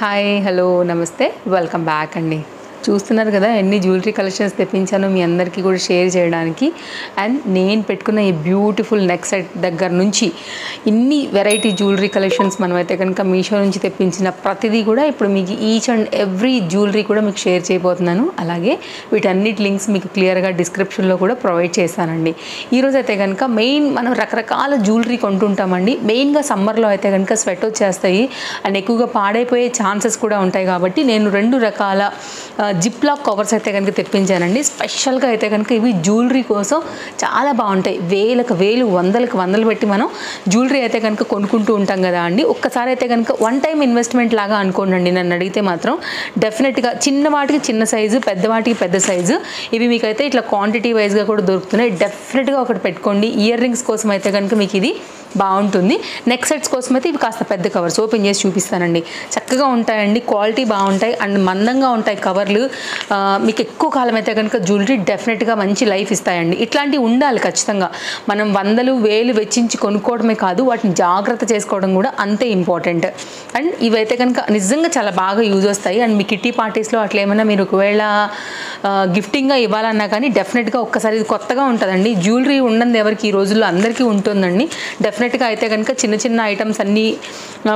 Hi hello నమస్తే welcome back అండి. చూస్తున్నారు కదా ఎన్ని జ్యువెలరీ కలెక్షన్స్ తెప్పించానో మీ అందరికీ కూడా షేర్ చేయడానికి. అండ్ నేను పెట్టుకున్న ఈ బ్యూటిఫుల్ నెక్ సెట్ దగ్గర నుంచి ఇన్ని వెరైటీ జ్యువెలరీ కలెక్షన్స్ మనమైతే కనుక మీషో నుంచి తెప్పించిన ప్రతిదీ కూడా ఇప్పుడు మీకు ఈచ్ అండ్ ఎవ్రీ జ్యువెలరీ కూడా మీకు షేర్ చేయబోతున్నాను. అలాగే వీటన్నిటి లింక్స్ మీకు క్లియర్గా డిస్క్రిప్షన్లో కూడా ప్రొవైడ్ చేస్తానండి. ఈరోజు అయితే కనుక మెయిన్ మనం రకరకాల జ్యువెలరీ కొంటుంటామండి. మెయిన్గా సమ్మర్లో అయితే కనుక స్వెట్ వచ్చేస్తాయి అండ్ ఎక్కువగా పాడైపోయే ఛాన్సెస్ కూడా ఉంటాయి. కాబట్టి నేను 2 రకాల జిప్ లాక్ కవర్స్ అయితే కనుక తెప్పించానండి. స్పెషల్గా అయితే కనుక ఇవి జ్యువెలరీ కోసం చాలా బాగుంటాయి. వందలకు వందలు పెట్టి మనం జ్యువెలరీ అయితే కనుక కొనుక్కుంటూ ఉంటాం కదా అండి. ఒక్కసారి అయితే కనుక వన్ టైం ఇన్వెస్ట్మెంట్ లాగా అనుకోండి. నన్ను అడిగితే మాత్రం డెఫినెట్గా చిన్న వాటికి చిన్న సైజు, పెద్ద వాటికి పెద్ద సైజు ఇవి మీకైతే ఇట్లా క్వాంటిటీ వైజ్గా కూడా దొరుకుతున్నాయి. డెఫినెట్గా ఒకటి పెట్టుకోండి. ఇయర్ రింగ్స్ కోసం అయితే కనుక మీకు ఇది బాగుంటుంది. నెక్ సెట్స్ కోసం అయితే ఇవి కాస్త పెద్ద కవర్స్ ఓపెన్ చేసి చూపిస్తానండి. చక్కగా ఉంటాయండి, క్వాలిటీ బాగుంటాయి అండ్ మందంగా ఉంటాయి కవర్లు. మీకు ఎక్కువ కాలం అయితే కనుక జ్యువెలరీ డెఫినెట్గా మంచి లైఫ్ ఇస్తాయండి. ఇట్లాంటివి ఉండాలి ఖచ్చితంగా. మనం వందలు వేలు వెచ్చించి కొనుక్కోవడమే కాదు, వాటిని జాగ్రత్త చేసుకోవడం కూడా అంతే ఇంపార్టెంట్. అండ్ ఇవైతే కనుక నిజంగా చాలా బాగా యూజ్ వస్తాయి. అండ్ మీ కిట్టి పార్టీస్లో అట్లా ఏమైనా మీరు ఒకవేళ గిఫ్టింగ్గా ఇవ్వాలన్నా కానీ డెఫినెట్గా ఒక్కసారి ఇది కొత్తగా ఉంటుందండి. జ్యువెలరీ ఉండదు ఎవరికి ఈ రోజుల్లో, అందరికీ ఉంటుందండి. డెఫినెట్గా అయితే కనుక చిన్న చిన్న ఐటమ్స్ అన్నీ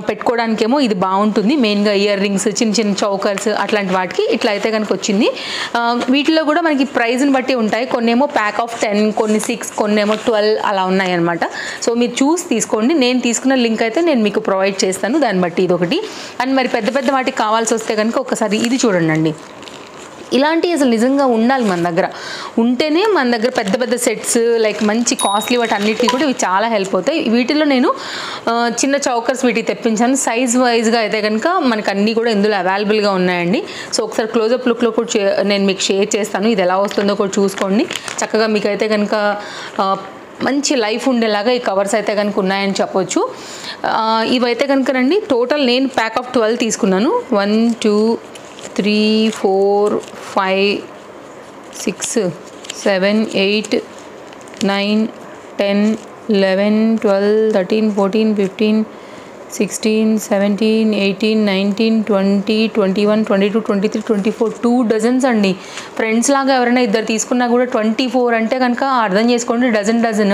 పెట్టుకోవడానికేమో ఇది బాగుంటుంది. మెయిన్గా ఇయర్ రింగ్స్, చిన్న చిన్న చౌకర్స్ అట్లాంటి వాటికి ఇట్లా అయితే కనుక వచ్చింది. వీటిలో కూడా మనకి ప్రైజ్ని బట్టి ఉంటాయి. కొన్నేమో ప్యాక్ ఆఫ్ 10, కొన్ని 6, కొన్నేమో 12 అలా ఉన్నాయి అనమాట. సో మీరు చూసి తీసుకోండి. నేను తీసుకున్న లింక్ అయితే నేను మీకు ప్రొవైడ్ చేస్తాను. దాన్ని బట్టి ఇదొకటి. అండ్ మరి పెద్ద పెద్ద వాటికి కావాల్సి వస్తే కనుక ఒకసారి ఇది చూడండి. ఇలాంటివి అసలు నిజంగా ఉండాలి మన దగ్గర. ఉంటేనే మన దగ్గర పెద్ద పెద్ద సెట్స్ లైక్ మంచి కాస్ట్లీ వాటి అన్నిటికీ కూడా ఇవి చాలా హెల్ప్ అవుతాయి. వీటిలో నేను చిన్న చౌకర్స్ వీటికి తెప్పించాను. సైజ్ వైజ్గా అయితే కనుక మనకు అన్నీ కూడా ఇందులో అవైలబుల్గా ఉన్నాయండి. సో ఒకసారి క్లోజప్ లుక్లో కూడా నేను మీకు షేర్ చేస్తాను. ఇది ఎలా వస్తుందో కూడా చూసుకోండి. చక్కగా మీకు అయితే కనుక మంచి లైఫ్ ఉండేలాగా ఈ కవర్స్ అయితే కనుక ఉన్నాయని చెప్పొచ్చు. ఇవైతే కనుక రండి టోటల్ నేను ప్యాక్ ఆఫ్ 12 తీసుకున్నాను. 1 2 3 4 5 6 7 8 9 10 11 12 13 14 15 16 17 18 19 20 21 22 23 24 2 డజన్స్ అండి. ఫ్రెండ్స్ లాగా ఎవరైనా ఇద్దరు తీసుకున్నా కూడా 24 అంటే కనుక అర్థం చేసుకోండి డజన్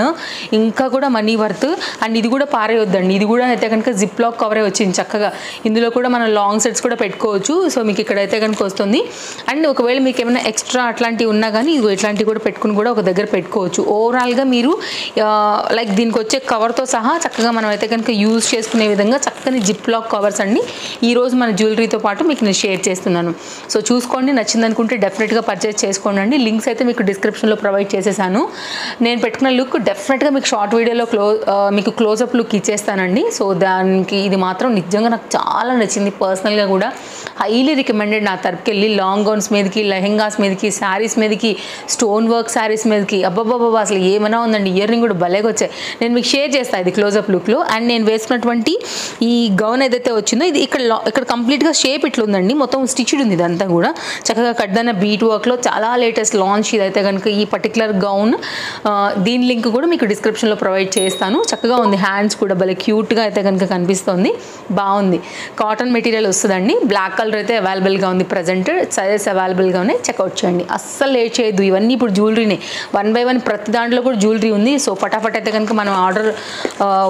ఇంకా కూడా మనీ వర్త్. అండ్ ఇది కూడా పారేయొద్దండి. ఇది కూడా అయితే కనుక జిప్ లాక్ కవరే వచ్చింది చక్కగా. ఇందులో కూడా మనం లాంగ్ సెట్స్ కూడా పెట్టుకోవచ్చు. సో మీకు ఇక్కడైతే కనుక వస్తుంది. అండ్ ఒకవేళ మీకు ఏమైనా ఎక్స్ట్రా అట్లాంటివి ఉన్నా కానీ ఇది ఇట్లాంటివి కూడా పెట్టుకుని కూడా ఒక దగ్గర పెట్టుకోవచ్చు. ఓవరాల్గా మీరు లైక్ దీనికి వచ్చే కవర్తో సహా చక్కగా మనం అయితే కనుక యూజ్ చేసుకునే విధంగా చక్కని జిప్ లాక్ కవర్స్ అండి ఈరోజు మన జ్యువెలరీతో పాటు మీకు నేను షేర్ చేస్తున్నాను. సో చూసుకోండి, నచ్చింది అనుకుంటే డెఫినెట్గా పర్చేస్ చేసుకోండి అండి. లింక్స్ అయితే మీకు డిస్క్రిప్షన్లో ప్రొవైడ్ చేసేసాను. నేను పెట్టుకున్న లుక్ డెఫినెట్గా మీకు షార్ట్ వీడియోలో మీకు క్లోజప్ లుక్ ఇచ్చేస్తానండి. సో దానికి ఇది మాత్రం నిజంగా నాకు చాలా నచ్చింది. పర్సనల్గా కూడా హైలీ రికమెండెడ్. నా తరపుకి వెళ్ళి లాంగ్ గౌన్స్ మీదకి, లెహెంగాస్ మీదకి, శారీస్ మీదకి, స్టోన్ వర్క్ శారీస్ మీదకి అబ్బబ్బబ్బా అసలు ఏమైనా ఉందండి. ఇయర్ రింగ్ కూడా భలేగా వచ్చాయి. నేను మీకు షేర్ చేస్తాను ఇది క్లోజప్ లుక్లో. అండ్ నేను వేసుకున్నటువంటి ఈ గౌన్ ఏదైతే వచ్చిందో ఇది ఇక్కడ కంప్లీట్గా షేప్ ఇట్లా ఉందండి. మొత్తం స్టిచ్డ్ ఉంది ఇదంతా కూడా చక్కగా కడ్దన్న బీట్ వర్క్లో. చాలా లేటెస్ట్ లాంచ్ ఇదైతే కనుక ఈ పర్టికులర్ గౌన్. దీని లింక్ కూడా మీకు డిస్క్రిప్షన్లో ప్రొవైడ్ చేస్తాను. చక్కగా ఉంది. హ్యాండ్స్ కూడా భలే క్యూట్గా అయితే కనుక కనిపిస్తుంది. బాగుంది. కాటన్ మెటీరియల్ వస్తుందండి. బ్లాక్ కలర్ అయితే అవైలబుల్గా ఉంది. ప్రజెంట్ సైజెస్ అవైలబుల్గా ఉన్నాయి. చెక్అవుట్ చేయండి. అస్సలు లేట్ చేయొద్దు. ఇవన్నీ ఇప్పుడు జ్యువెలరీనే 1 by 1 ప్రతి దాంట్లో కూడా జ్యువెలరీ ఉంది. సో ఫటాఫట్ అయితే కనుక మనం ఆర్డర్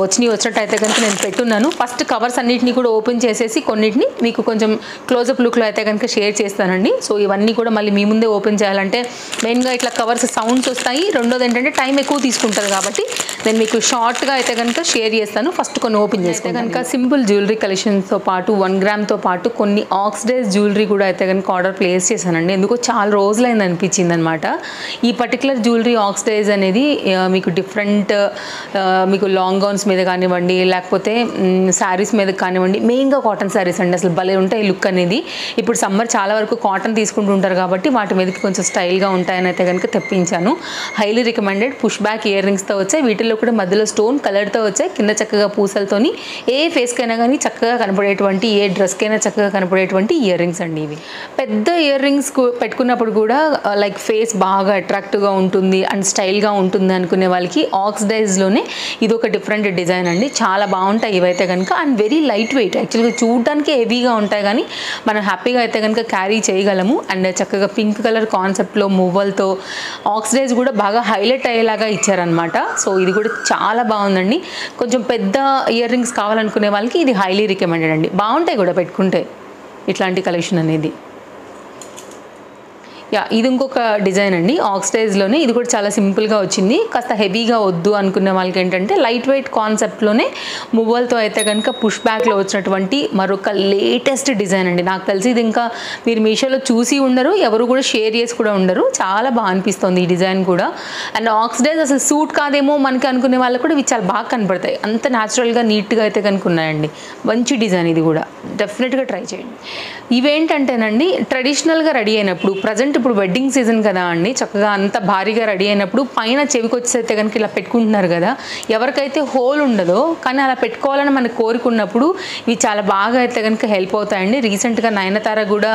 వచ్చినట్టు అయితే కనుక నేను పెట్టున్నాను. ఫస్ట్ కవర్స్ అన్నిటిని కూడా ఓపెన్ చేసేసి కొన్నిటిని మీకు కొంచెం క్లోజప్ లుక్లో అయితే కనుక షేర్ చేస్తానండి. సో ఇవన్నీ కూడా మళ్ళీ మీ ముందే ఓపెన్ చేయాలంటే మెయిన్గా ఇట్లా కవర్స్ సౌండ్స్ వస్తాయి. రెండోది ఏంటంటే టైం ఎక్కువ తీసుకుంటుంది కాబట్టి నేను మీకు షార్ట్గా అయితే కనుక షేర్ చేస్తాను. ఫస్ట్ కొన్ని ఓపెన్ చేస్తే కనుక సింపుల్ జ్యువెలరీ కలెక్షన్స్తో పాటు 1 గ్రామ్తో పాటు కొన్ని ఆక్సిడైజ్ జ్యువెలరీ కూడా అయితే కనుక ఆర్డర్ ప్లేస్ చేశానండి. ఎందుకో చాలా రోజులైంది అనిపించింది అనమాట. ఈ పర్టికులర్ జ్యువెలరీ ఆక్సిడైజ్ అనేది మీకు డిఫరెంట్ మీకు లాంగ్ గౌన్స్ మీద కానివ్వండి, లేకపోతే శారీస్ మీద కానివ్వండి, మెయిన్గా కాటన్ శారీస్ అండి. అసలు భలే ఉంటాయి లుక్ అనేది. ఇప్పుడు సమ్మర్ చాలా వరకు కాటన్ తీసుకుంటుంటారు కాబట్టి వాటి మీదకి కొంచెం స్టైల్గా ఉంటాయని అయితే కనుక తెప్పించాను. Highly recommended. Push back ear రింగ్స్తో వచ్చాయి. వీటిల్లో కూడా మధ్యలో స్టోన్ కలర్తో వచ్చాయి. కింద చక్కగా పూసలతోని ఏ ఫేస్కైనా కానీ చక్కగా కనపడేటువంటి, ఏ డ్రెస్కైనా చక్కగా కనపడేటువంటి ఉన్నటువంటి ఇయర్ రింగ్స్ అండి ఇవి. పెద్ద ఇయర్ రింగ్స్ పెట్టుకున్నప్పుడు కూడా లైక్ ఫేస్ బాగా అట్రాక్టివ్గా ఉంటుంది అండ్ స్టైల్గా ఉంటుంది అనుకునే వాళ్ళకి ఆక్సిడైజ్లోనే ఇది ఒక డిఫరెంట్ డిజైన్ అండి. చాలా బాగుంటాయి ఇవైతే కనుక. అండ్ వెరీ లైట్ వెయిట్, యాక్చువల్గా చూడడానికి హెవీగా ఉంటాయి కానీ మనం హ్యాపీగా అయితే కనుక క్యారీ చేయగలము. అండ్ చక్కగా పింక్ కలర్ కాన్సెప్ట్లో మువ్వలతో ఆక్సిడైజ్ కూడా బాగా హైలైట్ అయ్యేలాగా ఇచ్చారనమాట. సో ఇది కూడా చాలా బాగుందండి. కొంచెం పెద్ద ఇయర్ రింగ్స్ కావాలనుకునే వాళ్ళకి ఇది హైలీ రికమెండెడ్ అండి. బాగుంటాయి కూడా పెట్టుకుంటే ఇట్లాంటి కలెక్షన్ అనేది. ఇది ఇంకొక డిజైన్ అండి ఆక్సిడైజ్లోనే. ఇది కూడా చాలా సింపుల్గా వచ్చింది. కాస్త హెవీగా వద్దు అనుకునే వాళ్ళకి ఏంటంటే లైట్ వెయిట్ కాన్సెప్ట్లోనే మువ్వలతో అయితే కనుక పుష్ బ్యాక్లో వచ్చినటువంటి మరొక లేటెస్ట్ డిజైన్ అండి. నాకు తెలిసి ఇది ఇంకా మీరు మీషోలో చూసి ఉండరు, ఎవరు కూడా షేర్ చేసి కూడా ఉండరు. చాలా బాగా అనిపిస్తుంది ఈ డిజైన్ కూడా. అండ్ ఆక్సిడైజ్ అసలు సూట్ కాదేమో మనకి అనుకునే వాళ్ళకి కూడా ఇవి చాలా బాగా కనపడతాయి. అంత న్యాచురల్గా నీట్గా అయితే కనుక ఉన్నాయండి. మంచి డిజైన్ ఇది కూడా, డెఫినెట్గా ట్రై చేయండి. ఇవేంటంటేనండి ట్రెడిషనల్గా రెడీ అయినప్పుడు, ప్రజెంట్ ఇప్పుడు వెడ్డింగ్ సీజన్ కదా అండి, చక్కగా అంత భారీగా రెడీ అయినప్పుడు పైన చెవికొచ్చేస్తే కనుక ఇలా పెట్టుకుంటున్నారు కదా, ఎవరికైతే హోల్ ఉండదో కానీ అలా పెట్టుకోవాలని మనకు కోరుకున్నప్పుడు ఇవి చాలా బాగా అయితే కనుక హెల్ప్ అవుతాయండి. రీసెంట్గా నయనతార కూడా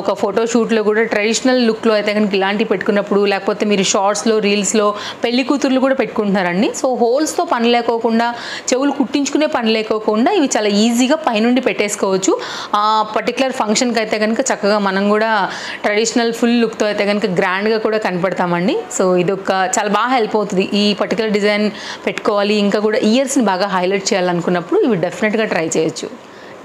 ఒక ఫోటోషూట్లో కూడా ట్రెడిషనల్ లుక్లో అయితే కనుక ఇలాంటివి పెట్టుకున్నప్పుడు, లేకపోతే మీరు షార్ట్స్లో రీల్స్లో పెళ్లి కూతుర్లు కూడా పెట్టుకుంటున్నారండి. సో హోల్స్తో పని లేకోకుండా, చెవులు కుట్టించుకునే పని లేకోకుండా ఇవి చాలా ఈజీగా పైనుండి పెట్టేసుకోవచ్చు. ఆ పర్టికులర్ ఫంక్షన్కి అయితే కనుక చక్కగా మనం కూడా ట్రెడిషనల్ ఫుల్ లుక్తో అయితే కనుక గ్రాండ్గా కూడా కనపడతామండి. సో ఇది ఒక చాలా బాగా హెల్ప్ అవుతుంది. ఈ పర్టికులర్ డిజైన్ పెట్టుకోవాలి, ఇంకా కూడా ఇయర్స్ని బాగా హైలైట్ చేయాలనుకున్నప్పుడు ఇవి డెఫినెట్గా ట్రై చేయొచ్చు.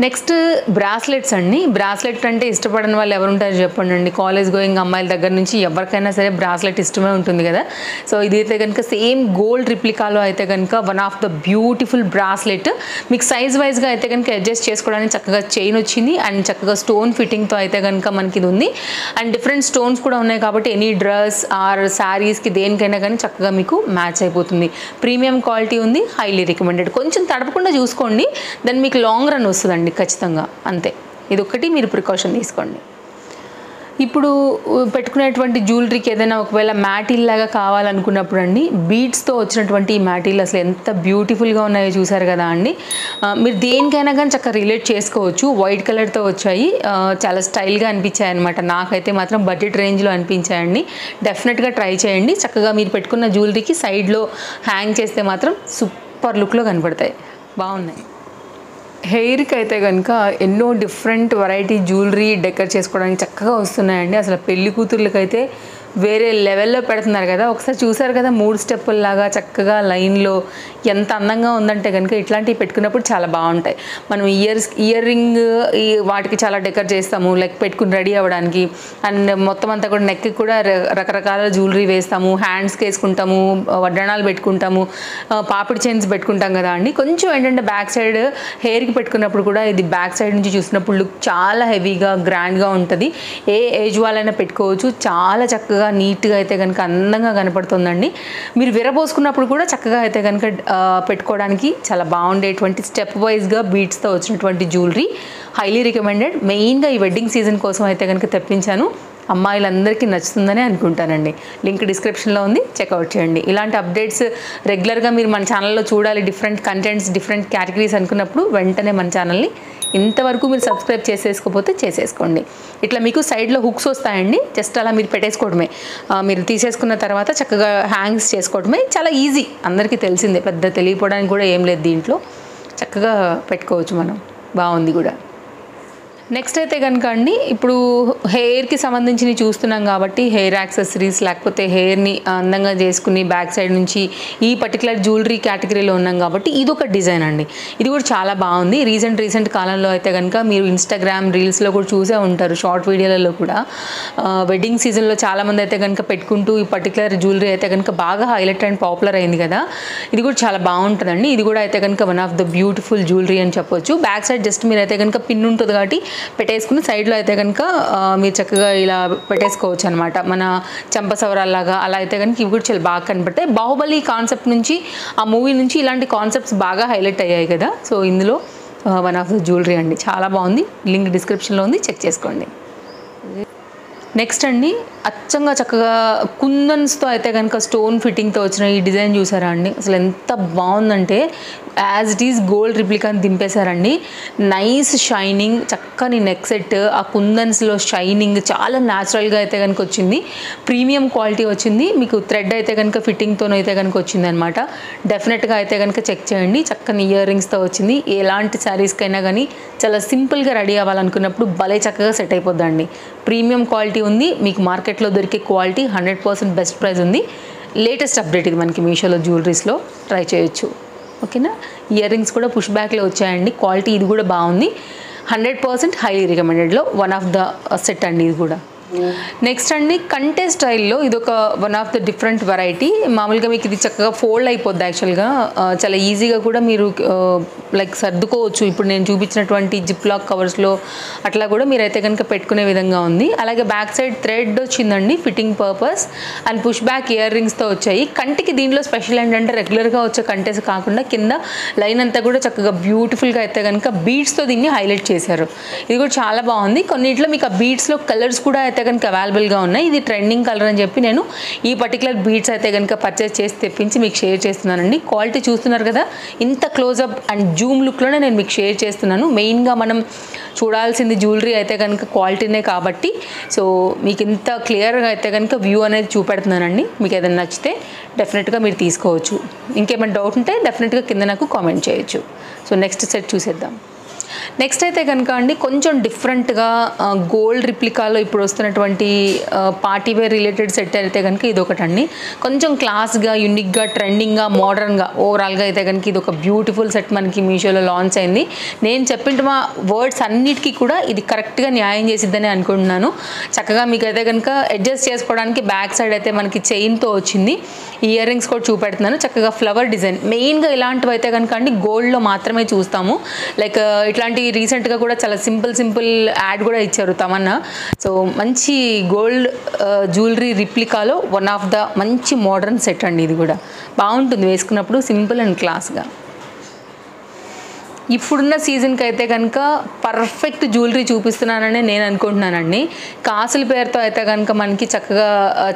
నెక్స్ట్ బ్రాస్లెట్స్ అండి. బ్రాస్లెట్ అంటే ఇష్టపడని వాళ్ళు ఎవరు ఉంటారో చెప్పండి అండి. కాలేజ్ గోయింగ్ అమ్మాయిల దగ్గర నుంచి ఎవరికైనా సరే బ్రాస్లెట్ ఇష్టమే ఉంటుంది కదా. సో ఇదైతే కనుక సేమ్ గోల్డ్ రిప్లికాలో అయితే కనుక one of the beautiful bracelet. మీకు సైజ్ వైజ్గా అయితే కనుక అడ్జస్ట్ చేసుకోవడానికి చక్కగా చైన్ వచ్చింది అండ్ చక్కగా స్టోన్ ఫిట్టింగ్తో అయితే కనుక మనకి ఇది ఉంది. అండ్ డిఫరెంట్ స్టోన్స్ కూడా ఉన్నాయి కాబట్టి ఎనీ డ్రెస్ ఆర్ శారీస్కి దేనికైనా కానీ చక్కగా మీకు మ్యాచ్ అయిపోతుంది. ప్రీమియం క్వాలిటీ ఉంది, హైలీ రికమెండెడ్. కొంచెం తడపకుండా చూసుకోండి, దాన్ని మీకు లాంగ్ రన్ వస్తుందండి ఖచ్చితంగా. అంతే, ఇది ఒక్కటి మీరు ప్రికాషన్ తీసుకోండి. ఇప్పుడు పెట్టుకునేటువంటి జ్యువెలరీకి ఏదైనా ఒకవేళ మ్యాటిల్ లాగా కావాలనుకున్నప్పుడు అండి, బీడ్స్తో వచ్చినటువంటి ఈ మ్యాటిల్ అసలు ఎంత బ్యూటిఫుల్గా ఉన్నాయో చూసారు కదా అండి. మీరు దేనికైనా కానీ చక్కగా రిలేట్ చేసుకోవచ్చు. వైట్ కలర్తో వచ్చాయి, చాలా స్టైల్గా అనిపించాయి అనమాట. నాకైతే మాత్రం బడ్జెట్ రేంజ్లో అనిపించాయండి. డెఫినెట్గా ట్రై చేయండి. చక్కగా మీరు పెట్టుకున్న జ్యువెలరీకి సైడ్లో హ్యాంగ్ చేస్తే మాత్రం సూపర్ లుక్లో కనపడతాయి. బాగున్నాయి. హెయిర్కి అయితే కనుక ఎన్నో డిఫరెంట్ వెరైటీ జ్యువెలరీ డెకర్ చేసుకోవడానికి చక్కగా వస్తున్నాయండి. అసలు పెళ్లి కూతుర్లకైతే వేరే లెవెల్లో పెడుతున్నారు కదా. ఒకసారి చూసారు కదా 3 స్టెప్పుల్లాగా చక్కగా లైన్లో ఎంత అందంగా ఉందంటే కనుక ఇట్లాంటివి పెట్టుకున్నప్పుడు చాలా బాగుంటాయి. మనం ఇయర్ రింగ్ వాటికి చాలా డెకర్ చేస్తాము, లైక్ పెట్టుకుని రెడీ అవ్వడానికి. అండ్ మొత్తం అంతా కూడా నెక్కి కూడా రకరకాల జ్యువెలరీ వేస్తాము, హ్యాండ్స్కి వేసుకుంటాము, వడ్డాణాలు పెట్టుకుంటాము, పాపిడి చైన్స్ పెట్టుకుంటాం కదా అండి. కొంచెం ఏంటంటే బ్యాక్ సైడ్ హెయిర్కి పెట్టుకున్నప్పుడు కూడా ఇది బ్యాక్ సైడ్ నుంచి చూసినప్పుడు లుక్ చాలా హెవీగా గ్రాండ్గా ఉంటుంది. ఏ ఏజ్ వాళ్ళైనా పెట్టుకోవచ్చు. చాలా చక్కగా నీట్గా అయితే కనుక అందంగా కనపడుతుందండి. మీరు విరబోసుకున్నప్పుడు కూడా చక్కగా అయితే కనుక పెట్టుకోవడానికి చాలా బాగుండేటువంటి స్టెప్ వైజ్గా బీట్స్తో వచ్చినటువంటి జ్యువెలరీ హైలీ రికమెండెడ్. మెయిన్గా ఈ వెడ్డింగ్ సీజన్ కోసం అయితే కనుక తెప్పించాను. అమ్మాయిలందరికీ నచ్చుతుందని అనుకుంటానండి. లింక్ డిస్క్రిప్షన్లో ఉంది, చెక్అవుట్ చేయండి. ఇలాంటి అప్డేట్స్ రెగ్యులర్గా మీరు మన ఛానల్లో చూడాలి, డిఫరెంట్ కంటెంట్స్, డిఫరెంట్ కేటగిరీస్ అనుకున్నప్పుడు వెంటనే మన ఛానల్ని ఇంతవరకు మీరు సబ్స్క్రైబ్ చేసేసుకోకపోతే చేసేసుకోండి. ఇట్లా మీకు సైడ్లో హుక్స్ వస్తాయండి, జస్ట్ అలా మీరు పెట్టేసుకోవడమే. మీరు తీసేసుకున్న తర్వాత చక్కగా హ్యాంగ్స్ చేసుకోవడమే. చాలా ఈజీ, అందరికీ తెలిసిందే, పెద్ద తెలియపోవడానికి కూడా ఏం లేదు. దీంట్లో చక్కగా పెట్టుకోవచ్చు మనం. బాగుంది కూడా. నెక్స్ట్ అయితే కనుక అండి, ఇప్పుడు హెయిర్కి సంబంధించినవి చూస్తున్నాం కాబట్టి హెయిర్ యాక్సెసరీస్, లేకపోతే హెయిర్ని అందంగా చేసుకుని బ్యాక్ సైడ్ నుంచి ఈ పర్టికులర్ జ్యువెలరీ కేటగిరీలో ఉన్నాం కాబట్టి ఇది ఒక డిజైన్ అండి. ఇది కూడా చాలా బాగుంది. రీసెంట్ కాలంలో అయితే కనుక మీరు ఇన్స్టాగ్రామ్ రీల్స్లో కూడా చూసే ఉంటారు, షార్ట్ వీడియోలలో కూడా. వెడ్డింగ్ సీజన్లో చాలామంది అయితే కనుక పెట్టుకుంటూ ఈ పర్టికులర్ జ్యువెలరీ అయితే కనుక బాగా హైలైట్ అండ్ పాపులర్ అయింది కదా. ఇది కూడా చాలా బాగుంటుందండి. ఇది కూడా అయితే కనుక one of the beautiful jewellery అని చెప్పొచ్చు. బ్యాక్ సైడ్ జస్ట్ మీరు అయితే కనుక పిన్ ఉంటుంది కాబట్టి పెట్టేసుకుని సైడ్లో అయితే కనుక మీరు చక్కగా ఇలా పెట్టేసుకోవచ్చు అనమాట. మన చంపసవరాల్లాగా అలా అయితే కనుక ఇవి కూడా చాలా బాగా కనపడతాయి. బాహుబలి కాన్సెప్ట్ నుంచి, ఆ మూవీ నుంచి ఇలాంటి కాన్సెప్ట్స్ బాగా హైలైట్ అయ్యాయి కదా. సో ఇందులో వన్ ఆఫ్ ద జ్యువెలరీ అండి, చాలా బాగుంది. లింక్ డిస్క్రిప్షన్లో ఉంది, చెక్ చేసుకోండి. నెక్స్ట్ అండి, అచ్చంగా చక్కగా కుందన్స్తో అయితే కనుక స్టోన్ ఫిట్టింగ్తో వచ్చిన ఈ డిజైన్ చూసారా అండి, అసలు ఎంత బాగుందంటే యాజ్ ఇట్ ఈస్ గోల్డ్ రిప్లికాని దింపేశారండి. నైస్ షైనింగ్, చక్కని నెక్ సెట్, ఆ కుందన్స్లో షైనింగ్ చాలా న్యాచురల్గా అయితే కనుక వచ్చింది. ప్రీమియం క్వాలిటీ వచ్చింది. మీకు థ్రెడ్ అయితే కనుక ఫిట్టింగ్తో అయితే కనుక వచ్చింది అనమాట. డెఫినెట్గా అయితే కనుక చెక్ చేయండి. చక్కని ఇయర్ రింగ్స్తో వచ్చింది. ఎలాంటి శారీస్కైనా కానీ చాలా సింపుల్గా రెడీ అవ్వాలనుకున్నప్పుడు భలే చక్కగా సెట్ అయిపోద్దండి. ప్రీమియం క్వాలిటీ ఉంది. మీకు మార్కెట్లో దొరికే క్వాలిటీ 100% బెస్ట్ ప్రైస్ ఉంది. లేటెస్ట్ అప్డేట్ ఇది మనకి మీషోలో జ్యువెలరీస్లో ట్రై చేయొచ్చు. ఓకేనా. ఇయర్ రింగ్స్ కూడా పుష్ బ్యాక్లో వచ్చాయండి. క్వాలిటీ ఇది కూడా బాగుంది. 100% హైలీ రికమెండెడ్లో వన్ ఆఫ్ ద సెట్ అండి ఇది కూడా. నెక్స్ట్ అండి కంటే స్టైల్లో ఇదొక one of the different variety. మామూలుగా మీకు ఇది చక్కగా ఫోల్డ్ అయిపోద్ది. యాక్చువల్గా చాలా ఈజీగా కూడా మీరు లైక్ సర్దుకోవచ్చు. ఇప్పుడు నేను చూపించినటువంటి జిప్ లాక్ కవర్స్లో అట్లా కూడా మీరైతే కనుక పెట్టుకునే విధంగా ఉంది. అలాగే బ్యాక్ సైడ్ థ్రెడ్ వచ్చిందండి fitting purpose, and push back ear రింగ్స్తో వచ్చాయి. కంటికి దీనిలో స్పెషల్ ఏంటంటే రెగ్యులర్గా వచ్చే కంటెస్ కాకుండా కింద లైన్ అంతా కూడా చక్కగా బ్యూటిఫుల్గా అయితే కనుక బీడ్స్తో దీన్ని హైలైట్ చేశారు. ఇది కూడా చాలా బాగుంది. కొన్నిట్లో మీకు ఆ బీడ్స్లో కలర్స్ కూడా అయితే కనుక అవైలబుల్గా ఉన్నాయి. ఇది ట్రెండింగ్ కలర్ అని చెప్పి నేను ఈ పర్టికులర్ బీడ్స్ అయితే కనుక పర్చేస్ చేసి తెప్పించి మీకు షేర్ చేస్తున్నానండి. క్వాలిటీ చూస్తున్నారు కదా, ఇంత క్లోజప్ అండ్ జూమ్ లుక్లోనే నేను మీకు షేర్ చేస్తున్నాను. మెయిన్గా మనం చూడాల్సింది జ్యువెలరీ అయితే కనుక క్వాలిటీనే కాబట్టి సో మీకు ఇంత క్లియర్గా అయితే కనుక వ్యూ అనేది చూపెడుతున్నానండి. మీకు ఏదైనా నచ్చితే డెఫినెట్గా మీరు తీసుకోవచ్చు. ఇంకేమైనా డౌట్ ఉంటే డెఫినెట్గా కింద నాకు కామెంట్ చేయొచ్చు. సో నెక్స్ట్ సెట్ చూసేద్దాం. నెక్స్ట్ అయితే కనుక అండి కొంచెం డిఫరెంట్గా గోల్డ్ రిప్లికాలో ఇప్పుడు వస్తున్నటువంటి పార్టీవేర్ రిలేటెడ్ సెట్ అయితే కనుక ఇది ఒకటండి. కొంచెం క్లాస్గా, యూనిక్గా, ట్రెండింగ్గా, మోడర్న్గా ఓవరాల్గా అయితే కనుక ఇది ఒక బ్యూటిఫుల్ సెట్ మనకి మీషోలో లాంచ్ అయింది. నేను చెప్పిన మా వర్డ్స్ అన్నిటికీ కూడా ఇది కరెక్ట్గా న్యాయం చేసిద్దని అనుకుంటున్నాను. చక్కగా మీకు అయితే కనుక అడ్జస్ట్ చేసుకోవడానికి బ్యాక్ సైడ్ అయితే మనకి చైన్తో వచ్చింది. ఇయర్ రింగ్స్ కూడా చూపెడుతున్నాను. చక్కగా ఫ్లవర్ డిజైన్. మెయిన్గా ఇలాంటివి అయితే కనుక అండి గోల్డ్లో మాత్రమే చూస్తాము. లైక్ ఇట్లాంటి రీసెంట్గా కూడా చాలా సింపుల్ యాడ్ కూడా ఇచ్చారు తమన్నా. సో మంచి గోల్డ్ జ్యువెలరీ రిప్లికాలో వన్ ఆఫ్ ద మంచి మోడర్న్ సెట్ అండి. ఇది కూడా బాగుంటుంది వేసుకున్నప్పుడు, సింపుల్ అండ్ క్లాస్గా. ఇప్పుడున్న సీజన్కి అయితే కనుక పర్ఫెక్ట్ జ్యువెలరీ చూపిస్తున్నానని నేను అనుకుంటున్నానండి. కాసుల పేరుతో అయితే కనుక మనకి చక్కగా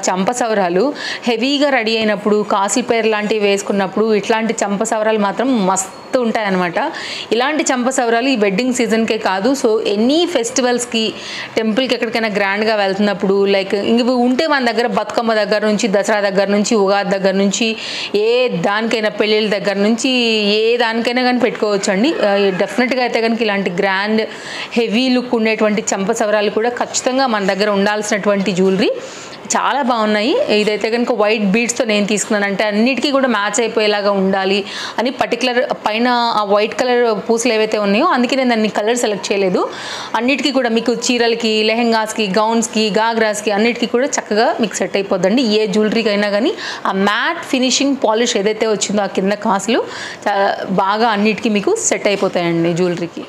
చంప సవరాలు హెవీగా రెడీ అయినప్పుడు, కాసుల పేరు లాంటివి వేసుకున్నప్పుడు ఇట్లాంటి చంప సవరాలు మాత్రం మస్తు ఉంటాయన్నమాట. ఇలాంటి చంప సవరాలు ఈ వెడ్డింగ్ సీజన్కే కాదు, సో ఎనీ ఫెస్టివల్స్కి, టెంపుల్కి ఎక్కడికైనా గ్రాండ్గా వెళ్తున్నప్పుడు లైక్ ఇవి ఉంటే మన దగ్గర బతుకమ్మ దగ్గర నుంచి, దసరా దగ్గర నుంచి, ఉగాది దగ్గర నుంచి, ఏ దానికైనా పెళ్ళిళ్ళ దగ్గర నుంచి ఏ దానికైనా కానీ పెట్టుకోవచ్చు అండి. డెఫినెట్గా అయితే కనుక ఇలాంటి గ్రాండ్ హెవీ లుక్ ఉండేటువంటి చంప సవరాలు కూడా ఖచ్చితంగా మన దగ్గర ఉండాల్సినటువంటి జ్యువెలరీ. చాలా బాగున్నాయి. ఇదైతే కనుక వైట్ బీడ్స్తో నేను తీసుకున్నాను. అంటే అన్నిటికీ కూడా మ్యాచ్ అయిపోయేలాగా ఉండాలి అని పర్టికులర్ పైన ఆ వైట్ కలర్ పూసలు ఏవైతే ఉన్నాయో అందుకే నేను దాన్ని కలర్ సెలెక్ట్ చేయలేదు. అన్నిటికీ కూడా మీకు చీరలకి, లెహెంగాస్కి, గౌన్స్కి, గాగ్రాస్కి అన్నిటికీ కూడా చక్కగా మీకు సెట్ అయిపోద్దండి. ఏ జ్యువెలరీకి అయినా కానీ ఆ మ్యాట్ ఫినిషింగ్ పాలిష్ ఏదైతే వచ్చిందో ఆ కింద కాసులు బాగా అన్నిటికీ మీకు సెట్ అయిపోతాయండి జ్యువెలరీకి.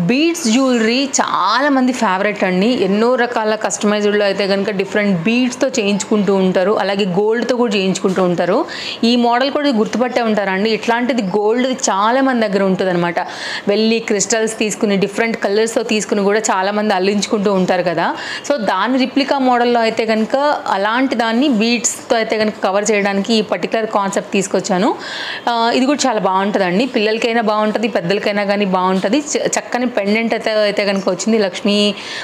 బీడ్స్ జ్యువెలరీ చాలామంది ఫేవరెట్ అండి. ఎన్నో రకాల కస్టమైజ్డ్లో అయితే కనుక డిఫరెంట్ బీడ్స్తో చేయించుకుంటూ ఉంటారు. అలాగే గోల్డ్తో కూడా చేయించుకుంటూ ఉంటారు. ఈ మోడల్ కూడా గుర్తుపట్టే ఉంటారండి. ఇట్లాంటిది గోల్డ్ చాలామంది దగ్గర ఉంటుంది అనమాట. వెల్లి క్రిస్టల్స్ తీసుకుని డిఫరెంట్ కలర్స్తో తీసుకుని కూడా చాలామంది అల్లించుకుంటూ ఉంటారు కదా. సో దాని రిప్లికా మోడల్లో అయితే కనుక అలాంటి దాన్ని బీడ్స్తో అయితే కనుక కవర్ చేయడానికి ఈ పర్టికులర్ కాన్సెప్ట్ తీసుకొచ్చాను. ఇది కూడా చాలా బాగుంటుందండి. పిల్లలకైనా బాగుంటుంది, పెద్దలకైనా కానీ బాగుంటుంది. చక్కని పెండెంట్ అయితే కనుక వచ్చింది, లక్ష్మీ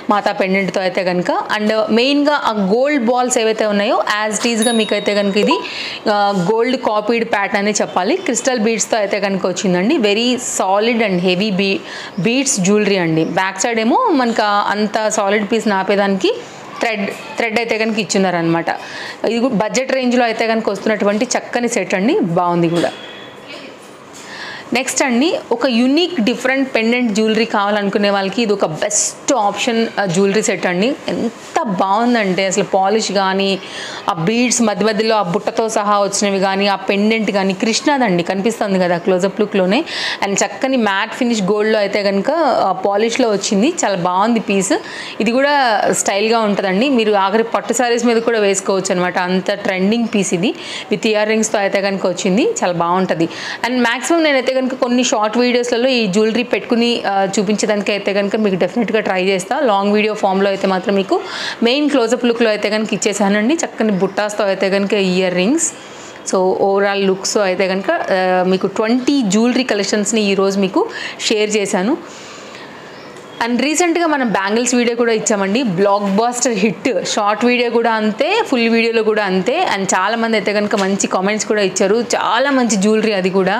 మాతా పెండెంట్తో అయితే కనుక. అండ్ మెయిన్గా ఆ గోల్డ్ బాల్స్ ఏవైతే ఉన్నాయో యాజ్ ఇట్ ఈజ్గా మీకు అయితే కనుక ఇది గోల్డ్ కాపీడ్ ప్యాటర్న్ అని చెప్పాలి. క్రిస్టల్ బీడ్స్తో అయితే కనుక వచ్చిందండి. Very solid and heavy beads jewellery అండి. బ్యాక్ సైడ్ ఏమో మనకు అంత సాలిడ్ పీస్ నాపేదానికి థ్రెడ్ అయితే కనుక ఇచ్చున్నారనమాట. ఇది బడ్జెట్ రేంజ్లో అయితే కనుక వస్తున్నటువంటి చక్కని సెట్ అండి. బాగుంది కూడా. నెక్స్ట్ అండి ఒక యూనిక్ డిఫరెంట్ పెండెంట్ జ్యువెలరీ కావాలనుకునే వాళ్ళకి ఇది ఒక బెస్ట్ ఆప్షన్ జ్యువెలరీ సెట్ అండి. ఎంత బాగుందంటే అసలు పాలిష్ కానీ, ఆ బీడ్స్ మధ్య మధ్యలో ఆ బుట్టతో సహా వచ్చినవి కానీ, ఆ పెండెంట్ కానీ కృష్ణాదండి కనిపిస్తుంది కదా క్లోజప్ లుక్లోనే. అండ్ చక్కని మ్యాట్ ఫినిష్ గోల్డ్లో అయితే కనుక పాలిష్లో వచ్చింది. చాలా బాగుంది పీస్. ఇది కూడా స్టైల్గా ఉంటుందండి. మీరు ఆఖరి పట్టు శారీస్ మీద కూడా వేసుకోవచ్చు అనమాట. అంత ట్రెండింగ్ పీస్ ఇది. విత్ ఇయర్ రింగ్స్తో అయితే కనుక వచ్చింది. చాలా బాగుంటుంది. అండ్ మ్యాక్సిమం నేనైతే కనుక కనుక కొన్ని షార్ట్ వీడియోస్లలో ఈ జ్యువెలరీ పెట్టుకుని చూపించడానికి అయితే కనుక మీకు డెఫినెట్గా ట్రై చేస్తా. లాంగ్ వీడియో ఫామ్లో అయితే మాత్రం మీకు మెయిన్ క్లోజప్ లుక్లో అయితే కనుక ఇచ్చేసానండి. చక్కని బుట్టాస్తో అయితే కనుక ear rings. So overall looks అయితే కనుక మీకు 20 జ్యువెలరీ కలెక్షన్స్ని ఈరోజు మీకు షేర్ చేశాను. అండ్ రీసెంట్గా మనం బ్యాంగిల్స్ వీడియో కూడా ఇచ్చామండి. Blockbuster hit. Short video కూడా అంతే, ఫుల్ వీడియోలో కూడా అంతే. అండ్ చాలామంది అయితే కనుక మంచి కామెంట్స్ కూడా ఇచ్చారు. చాలా మంచి జ్యువెలరీ అది కూడా.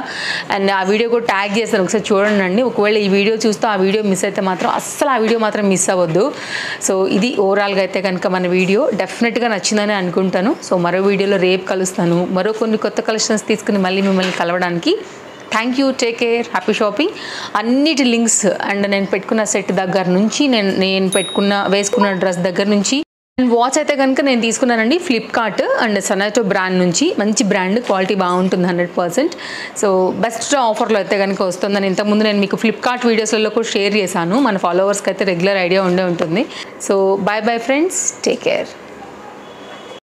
అండ్ ఆ వీడియో కూడా ట్యాగ్ చేస్తాను, ఒకసారి చూడండి. ఒకవేళ ఈ వీడియో చూస్తే ఆ వీడియో మిస్ అయితే మాత్రం అస్సలు ఆ వీడియో మాత్రం మిస్ అవ్వద్దు. సో ఇది ఓవరాల్గా అయితే కనుక మన వీడియో డెఫినెట్గా నచ్చిందని అనుకుంటాను. సో మరో వీడియోలో రేపు కలుస్తాను, మరో కొన్ని కొత్త కలెక్షన్స్ తీసుకుని మళ్ళీ మిమ్మల్ని కలవడానికి. Thank you, take care, happy shopping. అన్నిటి లింక్స్ అండ్ నేను పెట్టుకున్న సెట్ దగ్గర నుంచి, నేను వేసుకున్న డ్రెస్ దగ్గర నుంచి, అండ్ వాచ్ అయితే కనుక నేను తీసుకున్నానండి ఫ్లిప్కార్ట్ అండ్ సనాటో బ్రాండ్ నుంచి. మంచి బ్రాండ్, క్వాలిటీ బాగుంటుంది 100%. సో బెస్ట్ ఆఫర్లో అయితే కనుక వస్తుందని ఇంతకుముందు నేను మీకు ఫ్లిప్కార్ట్ వీడియోస్లలో కూడా షేర్ చేశాను. మన ఫాలోవర్స్కి అయితే రెగ్యులర్ ఐడియా ఉండే ఉంటుంది. So bye bye friends, take care.